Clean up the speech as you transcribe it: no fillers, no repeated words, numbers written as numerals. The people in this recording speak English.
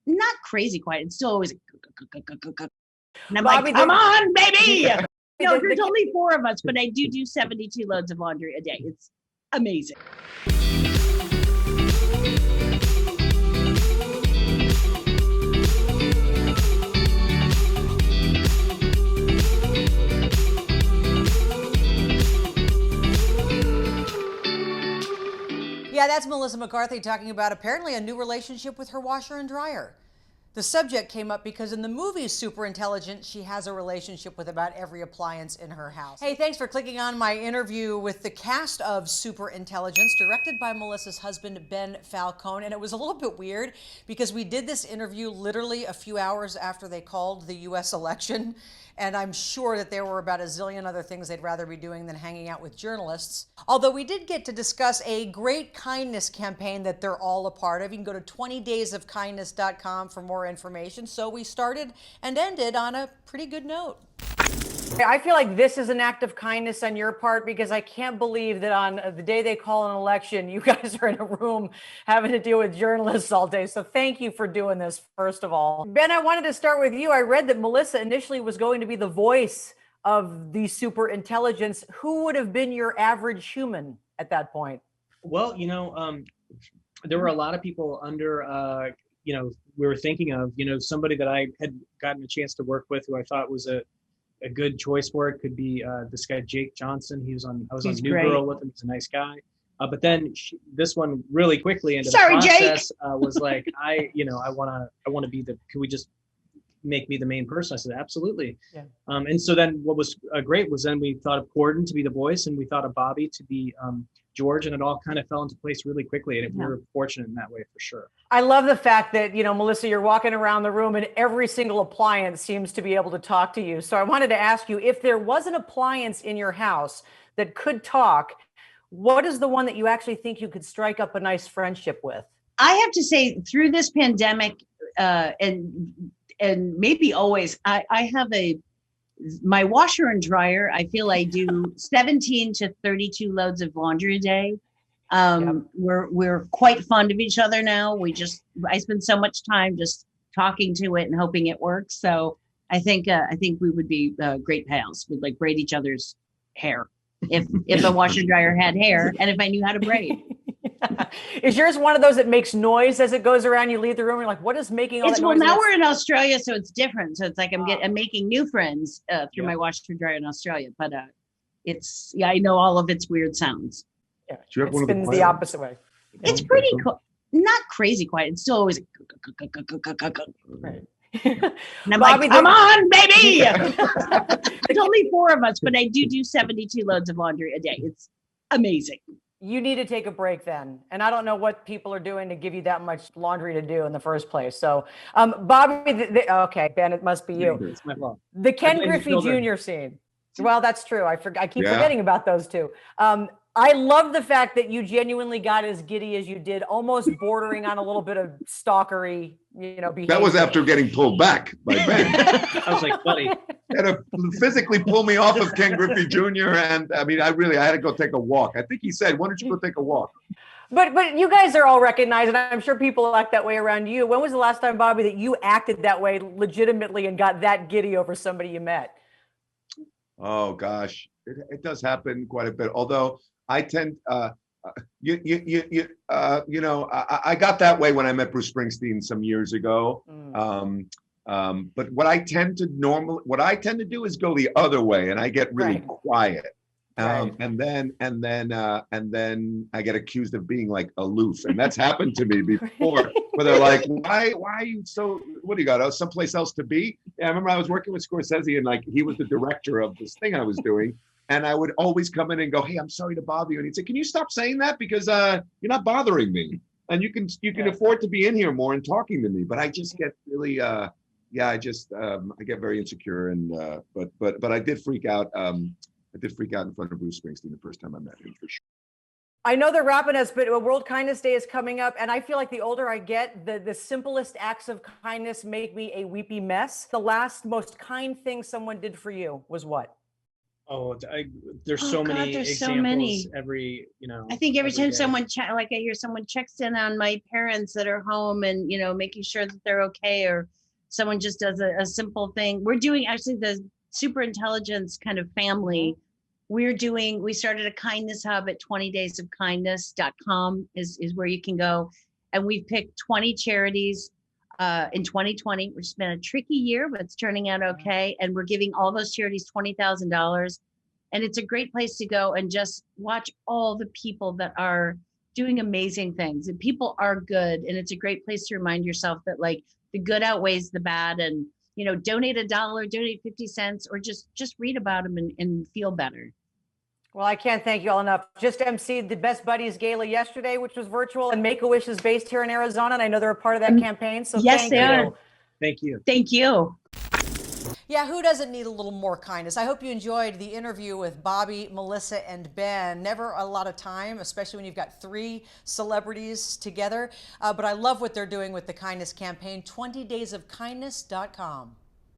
not crazy quiet. It's still always, and I'm Bobby, like, come on, baby. Yeah. No, there's only 4 of us, but I do 72 loads of laundry a day. It's amazing. Yeah, that's Melissa McCarthy talking about apparently a new relationship with her washer and dryer. The subject came up because in the movie Superintelligence, she has a relationship with about every appliance in her house. Hey, thanks for clicking on my interview with the cast of Superintelligence, directed by Melissa's husband, Ben Falcone. And it was a little bit weird because we did this interview literally a few hours after they called the US election. And I'm sure that there were about a zillion other things they'd rather be doing than hanging out with journalists. Although we did get to discuss a great kindness campaign that they're all a part of. You can go to 20daysofkindness.com for more information. So we started and ended on a pretty good note. I feel like this is an act of kindness on your part because I can't believe that on the day they call an election, you guys are in a room having to deal with journalists all day. So thank you for doing this, first of all. Ben, I wanted to start with you. I read that Melissa initially was going to be the voice of the Superintelligence. Who would have been your average human at that point? Well, there were a lot of people under, we were thinking of, somebody that I had gotten a chance to work with who I thought was a good choice for it could be this guy, Jake Johnson. I was on New Girl with him. He's a nice guy. But then this one really quickly into the process was like, I want to be could we just make me the main person? I said, absolutely. Yeah. And so then what was great was then we thought of Corden to be the voice and we thought of Bobby to be George, and it all kind of fell into place really quickly. And we were fortunate in that way for sure. I love the fact that, Melissa, you're walking around the room and every single appliance seems to be able to talk to you. So I wanted to ask you, if there was an appliance in your house that could talk, what is the one that you actually think you could strike up a nice friendship with? I have to say, through this pandemic, and maybe always, I have my washer and dryer. I feel I do 17 to 32 loads of laundry a day. We're quite fond of each other now. I spend so much time just talking to it and hoping it works. So I think we would be great pals. We'd like braid each other's hair if a washer dryer had hair and if I knew how to braid. Is yours one of those that makes noise as it goes around? You leave the room, you're like, what is making all that noise? Well, now we're in Australia, so it's different. So it's like I'm making new friends through my washer dryer in Australia. But I know all of its weird sounds. Yeah, it spins the opposite way. It's pretty not crazy quiet. It's still always right. And I'm Bobby, like, come on, baby. There's only 4 of us, but I do 72 loads of laundry a day. It's amazing. You need to take a break then. And I don't know what people are doing to give you that much laundry to do in the first place. So, Bobby, okay, Ben, it must be you. It's my fault. The Ken Griffey Jr. scene. Well, that's true. I keep forgetting about those two. I love the fact that you genuinely got as giddy as you did, almost bordering on a little bit of stalkery, behavior. That was after getting pulled back by Ben. I was like, buddy. He had to physically pull me off of Ken Griffey Jr. And I mean, I had to go take a walk. I think he said, why don't you go take a walk? But you guys are all recognized, and I'm sure people act that way around you. When was the last time, Bobby, that you acted that way legitimately and got that giddy over somebody you met? Oh, gosh. It does happen quite a bit. Although I tend, I got that way when I met Bruce Springsteen some years ago. But what I tend to do is go the other way, and I get really quiet. And then I get accused of being like aloof, and that's happened to me before. Where they're like, "Why are you so? What do you got? Someplace else to be?" Yeah, I remember I was working with Scorsese, and like he was the director of this thing I was doing, and I would always come in and go, "Hey, I'm sorry to bother you," and he'd say, "Can you stop saying that because you're not bothering me, and you can afford to be in here more and talking to me." But I just get really, I get very insecure, and but I did freak out. I did freak out in front of Bruce Springsteen the first time I met him, for sure. I know they're wrapping us, but World Kindness Day is coming up, and I feel like the older I get, the simplest acts of kindness make me a weepy mess. The last most kind thing someone did for you was what? Oh, there's Oh, so God, many there's so examples many. every, you know, I think every time day. someone like I hear someone checks in on my parents that are home and, you know, making sure that they're okay, or someone just does a simple thing. We're doing actually the super intelligence kind of family. We started a kindness hub at 20daysofkindness.com is where you can go. And we've picked 20 charities in 2020, which has been a tricky year, but it's turning out okay. And we're giving all those charities $20,000. And it's a great place to go and just watch all the people that are doing amazing things. And people are good. And it's a great place to remind yourself that like the good outweighs the bad. And, you know, donate $1, donate 50 cents, or just read about them and feel better. Well, I can't thank you all enough. Just emceed the Best Buddies Gala yesterday, which was virtual, and Make-A-Wish is based here in Arizona, and I know they're a part of that campaign, so yes, thank they you. are. Thank you. Thank you. Yeah, who doesn't need a little more kindness? I hope you enjoyed the interview with Bobby, Melissa, and Ben. Never a lot of time, especially when you've got 3 celebrities together, but I love what they're doing with the kindness campaign, 20daysofkindness.com.